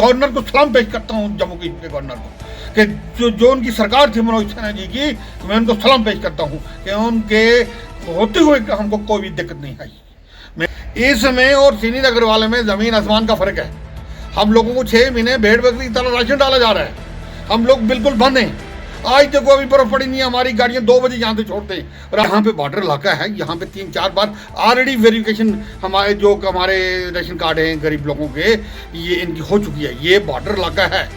Governor को सलाम पेश करता हूँ, जम्मू कश्मीर के गवर्नर को, कि जो उनकी सरकार थी मनोज सिन्हा जी की, मैं उनको सलाम पेश करता हूँ कि उनके होते हुए हमको कोई भी दिक्कत नहीं आई। इसमें और श्रीनगर वाले में ज़मीन आसमान का फ़र्क है। हम लोगों को 6 महीने भेड़ बकरी की तरह राशन डाला जा रहा है, हम लोग बिल्कुल बंद हैं। आज तक अभी बर्फ पड़ी नहीं है, हमारी गाड़ियाँ 2 बजे यहाँ से छोड़ते हैं। और यहाँ पे बॉर्डर इलाका है, यहाँ पे 3-4 बार ऑलरेडी वेरिफिकेशन हमारे राशन कार्ड हैं गरीब लोगों के, ये इनकी हो चुकी है। ये बॉर्डर इलाका है,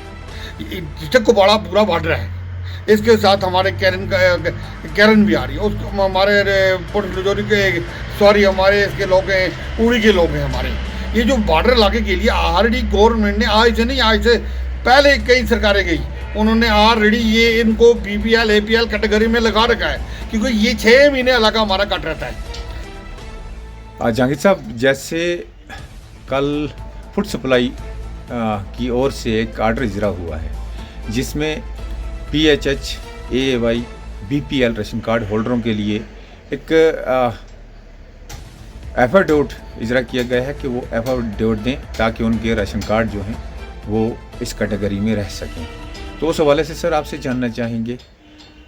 डिस्ट्रिक्ट को बड़ा पूरा बॉर्डर है। इसके साथ हमारे कैरन भी आ रही है, उसको हमारे हमारे इसके लोग हैं, उड़ी के लोग हैं हमारे। ये जो बॉर्डर इलाके के लिए ऑलरेडी गवर्नमेंट ने आज से नहीं, आज से पहले कई सरकारें गई, उन्होंने ऑलरेडी ये इनको BPL APL कैटेगरी में लगा रखा है, क्योंकि ये 6 महीने इलाका हमारा कट रहता है। जहांगीर साहब, जैसे कल फूड सप्लाई की ओर से एक आर्डर इजरा हुआ है जिसमें PHH AAY BPL ration card होल्डरों के लिए एक एफिडेविट इजरा किया गया है कि वो एफिडेविट दें ताकि उनके राशन कार्ड जो हैं वो इस कैटेगरी में रह सकें। तो उस हवाले से सर आपसे जानना चाहेंगे,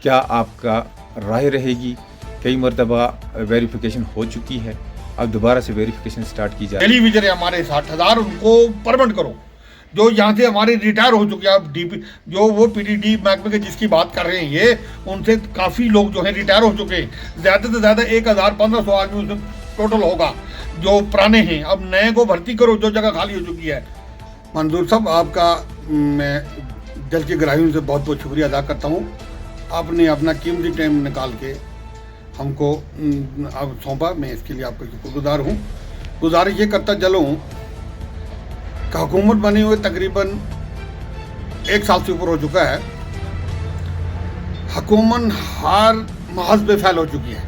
क्या आपका राय रहेगी? कई मरतबा वेरिफिकेशन हो चुकी है, अब दोबारा से वेरिफिकेशन स्टार्ट की जाए। टेलीविजन हमारे 60,000 उनको परमानेंट करो, जो यहाँ से हमारे रिटायर हो चुके हैं। अब DP जो वो PDD महकमे के जिसकी बात कर रहे हैं, ये उनसे काफ़ी लोग जो हैं रिटायर हो चुके हैं। ज़्यादा से ज़्यादा 1,1500 आदमी उसमें टोटल होगा जो पुराने हैं। अब नए को भर्ती करो, जो जगह खाली हो चुकी है। मंजूर साहब, आपका मैं दिल की गहराइयों से बहुत बहुत शुक्रिया अदा करता हूँ। आपने अपना कीमती टाइम निकाल के हमको अब सौंपा, मैं इसके लिए आपका शुक्रगुजार हूँ। गुजारिश ये करता चलूँ कि हुकूमत बने हुए तकरीबन 1 साल से ऊपर हो चुका है। हुकूमत हर महज पे फैल हो चुकी है,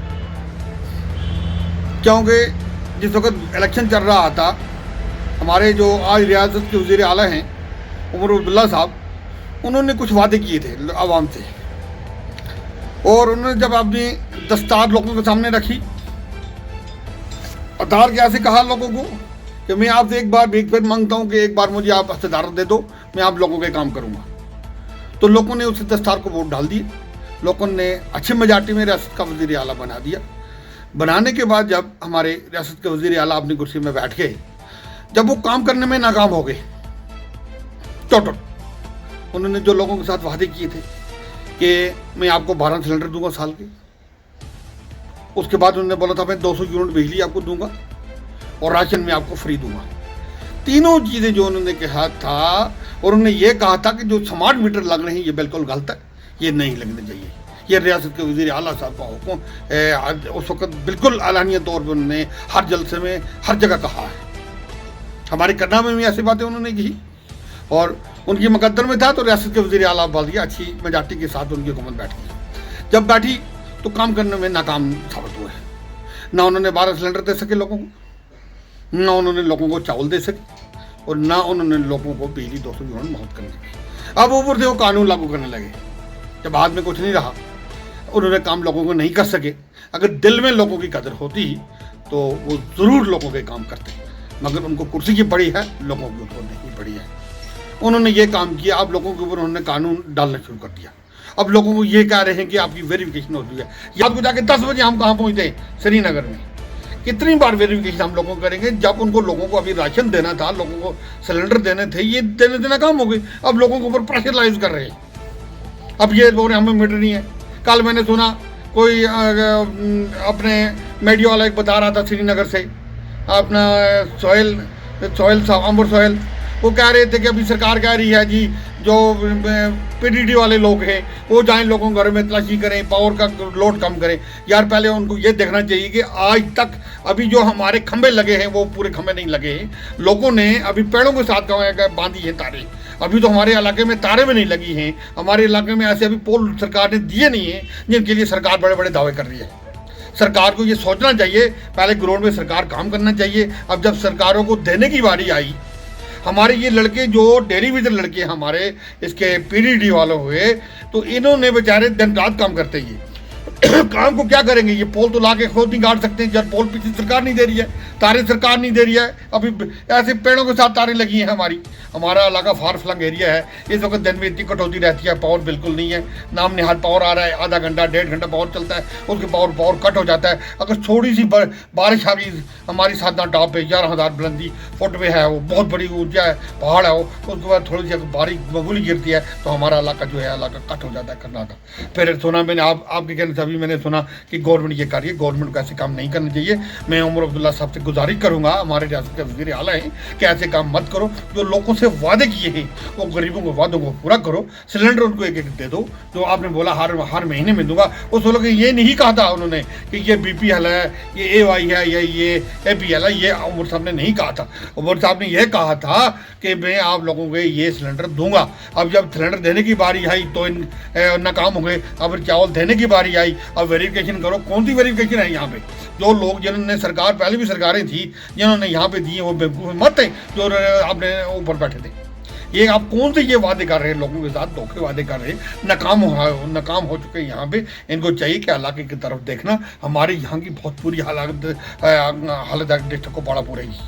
क्योंकि जिस वक्त इलेक्शन चल रहा था, हमारे जो आज रियासत के वज़ीर आला हैं उमर अब्दुल्ला साहब, उन्होंने कुछ वादे किए थे आवाम से, और उन्होंने जब अपनी दस्तार लोगों के सामने रखी, अतार के ऐसे कहा लोगों को कि मैं आपसे एक बार भीख फिर मांगता हूँ कि एक बार मुझे आप हस्तेदार दे दो, मैं आप लोगों के काम करूँगा। तो लोगों ने उस दस्तार को वोट डाल दिए, लोगों ने अच्छी मेजॉरिटी में रियासत का वज़ीर आला बना दिया। बनाने के बाद जब हमारे रियासत के वज़ीर आला अपनी कुर्सी में बैठ गए, जब वो काम करने में नाकाम हो गए टोटल, उन्होंने जो लोगों के साथ वादे किए थे कि मैं आपको 12 सिलेंडर दूंगा साल के, उसके बाद उन्होंने बोला था मैं 200 यूनिट बिजली आपको दूंगा और राशन में आपको फ्री दूंगा। तीनों चीज़ें जो उन्होंने कहा था, और उन्होंने ये कहा था कि जो स्मार्ट मीटर लग रहे हैं ये बिल्कुल गलत है, ये नहीं लगने चाहिए। ये रियासत के वज़ीर आला साहब का हुक्म उस वक्त बिल्कुल आलानिया तौर पर उन्होंने हर जलसे में हर जगह कहा है। हमारे करना में भी ऐसी बातें उन्होंने की, और उनकी मुकद्दर में था तो रियासत के वज़ीर आला बल्कि अच्छी मेजॉरिटी के साथ उनकी हुकूमत बैठ गई। जब बैठी तो काम करने में नाकाम साबित हुए। ना उन्होंने 12 सिलेंडर दे सके लोगों को, ना उन्होंने लोगों को चावल दे सके, और ना उन्होंने लोगों को बिजली 200 यूनिट मुहैया करने लगे। अब ऊपर से वो कानून लागू करने लगे। जब हाथ में कुछ नहीं रहा, उन्होंने काम लोगों को नहीं कर सके। अगर दिल में लोगों की कदर होती तो वो ज़रूर लोगों के काम करते, मगर उनको कुर्सी की पड़ी है, लोगों के ऊपर नहीं पड़ी है। उन्होंने ये काम किया, अब लोगों के ऊपर उन्होंने कानून डालना शुरू कर दिया। अब लोगों को ये कह रहे हैं कि आपकी वेरिफिकेशन होती है। या आपको जाके 10 बजे हम कहाँ पहुँचते हैं? श्रीनगर में। कितनी बार वेरिफिकेशन हम लोगों को करेंगे? जब उनको लोगों को अभी राशन देना था, लोगों को सिलेंडर देने थे, ये देने देना काम हो गई। अब लोगों के ऊपर प्रेशराइज कर रहे हैं। अब ये बोल रहे हमें मीटर नहीं है। कल मैंने सुना कोई अपने मीडिया वाला एक बता रहा था श्रीनगर से, अपना सोहेल साहब, अंबर सोहेल, वो कह रहे थे कि अभी सरकार कह रही है जी जो PDD वाले लोग हैं वो जाएं लोगों के घर में तलाशी करें, पावर का लोड कम करें। यार पहले उनको ये देखना चाहिए कि आज तक अभी जो हमारे खंभे लगे हैं वो पूरे खंभे नहीं लगे हैं। लोगों ने अभी पेड़ों के साथ बांधी हैं तारें। अभी तो हमारे इलाके में तारें भी नहीं लगी हैं। हमारे इलाके में ऐसे अभी पोल सरकार ने दिए नहीं हैं जिनके लिए सरकार बड़े बड़े दावे कर रही है। सरकार को ये सोचना चाहिए, पहले ग्राउंड में सरकार काम करना चाहिए। अब जब सरकारों को देने की बारी आई, हमारे ये लड़के जो टेलीविजन लड़के हमारे इसके PDD वाले हुए, तो इन्होंने बेचारे दिन रात काम करते ही काम को क्या करेंगे? ये पोल तो लाके खुद नहीं गाड़ सकते हैं जब पोल पिछली सरकार नहीं दे रही है, तारे सरकार नहीं दे रही है। अभी ऐसे पेड़ों के साथ तारें लगी हैं। हमारा इलाका फार फ्लंग एरिया है। इस वक्त दिन में इतनी कटौती रहती है, पावर बिल्कुल नहीं है। नाम निहाल पावर आ रहा है, आधा घंटा 1.5 घंटा पावर चलता है, उसके पावर कट हो जाता है। अगर थोड़ी सी बारिश आ गई, हमारी साधना टॉप पे 11,000 बुलंदी फुट पे है, वो बहुत बड़ी ऊंचा है, पहाड़ है वो, उसके बाद थोड़ी सी अगर बारिश मामूली गिरती है तो हमारा इलाका जो है इलाका कट हो जाता है करना का। फिर सुना मैंने आपके कहने से अभी मैंने सुना कि गवर्नमेंट ये कर रही है। गवर्नमेंट को ऐसे काम नहीं करने चाहिए। मैं उमर अब्दुल्ला साहब से गुजारिश करूंगा, हमारे रियासत के वज़ीर आला हैं, कि ऐसे काम मत करो। जो लोगों से वादे किए हैं वो गरीबों के वादों को पूरा करो। सिलेंडर उनको एक दे दो, जो आपने बोला हर महीने में दूंगा। उस लोगों ने ये नहीं कहा था उन्होंने कि ये BPL है, ये AY है, ये APL है। ये उमर साहब ने नहीं कहा था। उमर साहब ने यह कहा था कि मैं आप लोगों को ये सिलेंडर दूंगा। अब जब सिलेंडर देने की बारी आई तो नाकाम हो गए। अब चावल देने की बारी आई, अब वेरिफिकेशन करो। कौन सी वेरिफिकेशन है यहाँ पे? जो लोग जिन्होंने सरकार, पहले भी सरकारें थी जिन्होंने यहाँ पे दिए, वो बेवकूफ मत है जो आपने ऊपर बैठे थे। ये आप कौन से ये वादे कर रहे हैं लोगों के साथ, धोखे वादे कर रहे हैं। नाकाम हो चुके हैं यहाँ पे। इनको चाहिए कि इलाके की तरफ देखना। हमारे यहाँ की बहुत बुरी हालत डिस्ट्रिक्ट को बड़ा पूरेगी।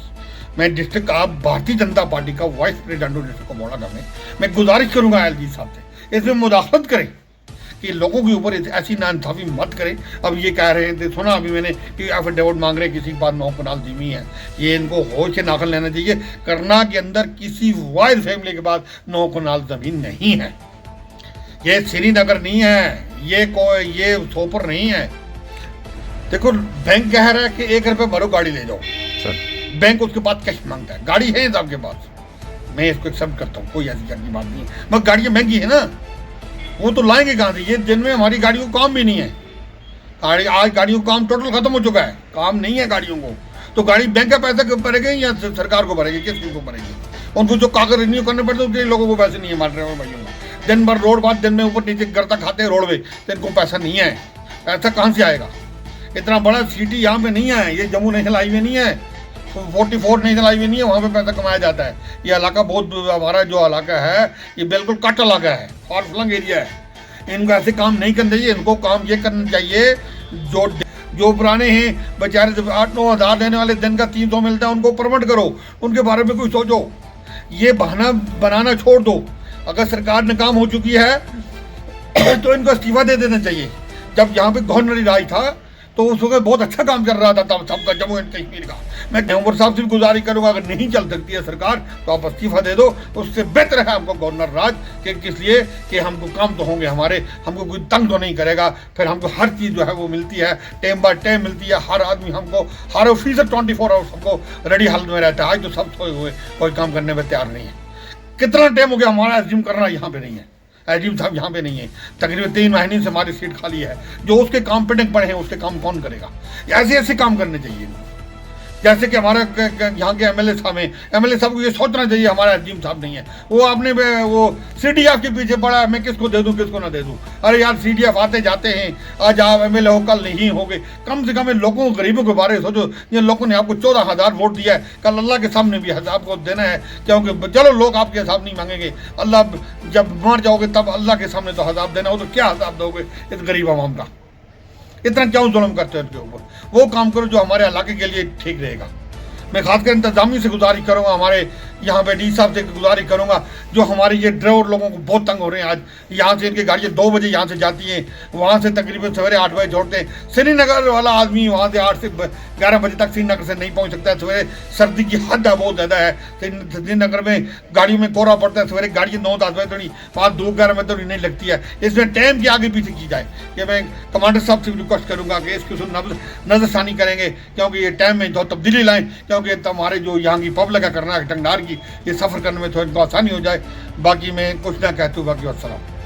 मैं डिस्ट्रिक्ट आप भारतीय जनता पार्टी का वाइस प्रेसिडेंट हूँ डिस्ट्रिक्ट को बड़ा में। मैं गुजारिश करूँगा LG साहब से, इसमें मुदाखलत करें कि लोगों के ऊपर ऐसी नाइंसाफी मत करें। अब ये कह रहे हैं, सुना अभी मैंने कि एफिडेविट मांग रहे हैं किसी के पास 9 कनाल ज़मीन है। ये इनको होश से नाखल लेना चाहिए। करना के अंदर किसी वाइज फैमिली के पास 9 कनाल ज़मीन नहीं है। ये श्रीनगर नहीं है, ये सोपर नहीं है। देखो बैंक कह रहा है कि 1 रुपये भरो गाड़ी ले जाओ, बैंक उसके पास कैश मांगता है। गाड़ी है आपके पास, मैं इसको एक्सेप्ट करता हूँ, कोई ऐसी की बात नहीं है, मगर गाड़ियाँ महंगी है ना, वो तो लाएंगे कहाँ से? ये दिन में हमारी गाड़ियों को काम भी नहीं है। आज गाड़ियों का काम टोटल खत्म हो चुका है, काम नहीं है गाड़ियों को। तो गाड़ी बैंक का पैसा भरेगी या सरकार को भरेगी? किस चीज़ को भरेगी? उनको जो कागज रिन्यू करने पड़ते हैं उसके लोगों को पैसे नहीं है। हमारे ड्राइवर भाइयों को दिन भर रोड बाद दिन में ऊपर नीचे करता खाते हैं रोड पे, तो इनको पैसा नहीं है। पैसा कहाँ से आएगा? इतना बड़ा सिटी यहाँ पे नहीं है, ये जम्मू नेशनल हाईवे नहीं है, 44 नेशनल हाईवे नहीं है, वहाँ पे पैसा कमाया जाता है। ये इलाका बहुत, हमारा जो इलाका है ये बिल्कुल कट इलाका है, फार फ्लंग एरिया है। इनको ऐसे काम नहीं करना चाहिए। इनको काम ये करना चाहिए, जो पुराने हैं बेचारे 8-9 हज़ार देने वाले दिन का 300 मिलता है, उनको परमिट करो, उनके बारे में कोई सोचो। ये बहाना बनाना छोड़ दो। अगर सरकार नाकाम हो चुकी है तो इनको इस्तीफा दे देना चाहिए। जब यहाँ पे गवर्नर राज था तो उस वक्त बहुत अच्छा काम कर रहा था तब सबका, जम्मू एंड कश्मीर का। मैं उमर साहब से भी गुजारिश करूंगा, अगर नहीं चल सकती है सरकार तो आप इस्तीफा दे दो। उससे बेहतर है हमको गवर्नर राज के, किस लिए कि हमको काम तो होंगे हमारे, हमको कोई तंग तो नहीं करेगा। फिर हमको हर चीज़ जो है वो मिलती है, टाइम बाय टाइम मिलती है। हर आदमी हमको, हर ऑफिसर 24 आवर्स हमको रेडी हालत में रहता है। आज तो सब सोए हुए, कोई काम करने में तैयार नहीं है। कितना टाइम हो गया हमारा एज्यूम करना यहाँ पे नहीं है। एजीम साहब यहाँ पे नहीं है, तकरीबन 3 महीने से हमारी सीट खाली है। जो उसके काम पेंडिंग पड़े हैं उसके काम कौन करेगा? ऐसे काम करने चाहिए। जैसे कि हमारा यहाँ के MLA साहब हैं, MLA साहब को ये सोचना चाहिए हमारा एजीम साहब नहीं है। वो आपने वो CDF के पीछे पड़ा है, मैं किसको दे दूँ किसको ना दे दूँ। अरे यार CDF आते जाते हैं, आज आप MLA हो कल नहीं होगे। कम से कम लोगों गरीबों के बारे में सोचो। जिन लोगों ने आपको 14,000 वोट दिया है, कल अल्लाह के सामने भी हिसाब को देना है। क्योंकि चलो लोग आपके हिसाब नहीं मांगेंगे, अल्लाह जब मर जाओगे तब अल्लाह के सामने तो हिसाब देना हो, तो क्या हिसाब दोगे इस गरीब आवाम का? इतना क्यों जुल्म करते हो उनके ऊपर? वो काम करो जो हमारे इलाके के लिए ठीक रहेगा। मैं खासकर इंतजामी से गुजारिश करूँगा, हमारे यहाँ पे डी साहब से गुजारिश करूँगा, जो हमारे ये ड्राइवर लोगों को बहुत तंग हो रहे हैं। आज यहाँ से इनकी गाड़ियाँ 2 बजे यहाँ से जाती हैं, वहाँ से तकरीबन सवेरे 8 बजे छोड़ते हैं। श्रीनगर वाला आदमी वहाँ से 8 से 11 बजे तक श्रीनगर से नहीं पहुँच सकता है। सवेरे सर्दी की हद है बहुत ज़्यादा है श्रीनगर में, गाड़ियों में कोहरा पड़ता है। सवेरे गाड़ियाँ 9-10 बजे थोड़ी, वहाँ धूप 11 बजे थोड़ी नहीं लगती है। इसमें टाइम की आगे पीछे की जाए, ये मैं कमांडर साहब से रिक्वेस्ट करूँगा कि इसकी नजरसानी करेंगे, क्योंकि ये टाइम में बहुत तब्दीली लाएँ। क्योंकि हमारे जो यहाँ की पब्लिक है कर्नाटक टंगनार की, ये सफ़र करने में थोड़ी आसानी हो जाए। बाकी मैं कुछ ना कहता हूँ, बाकी अस्सलाम।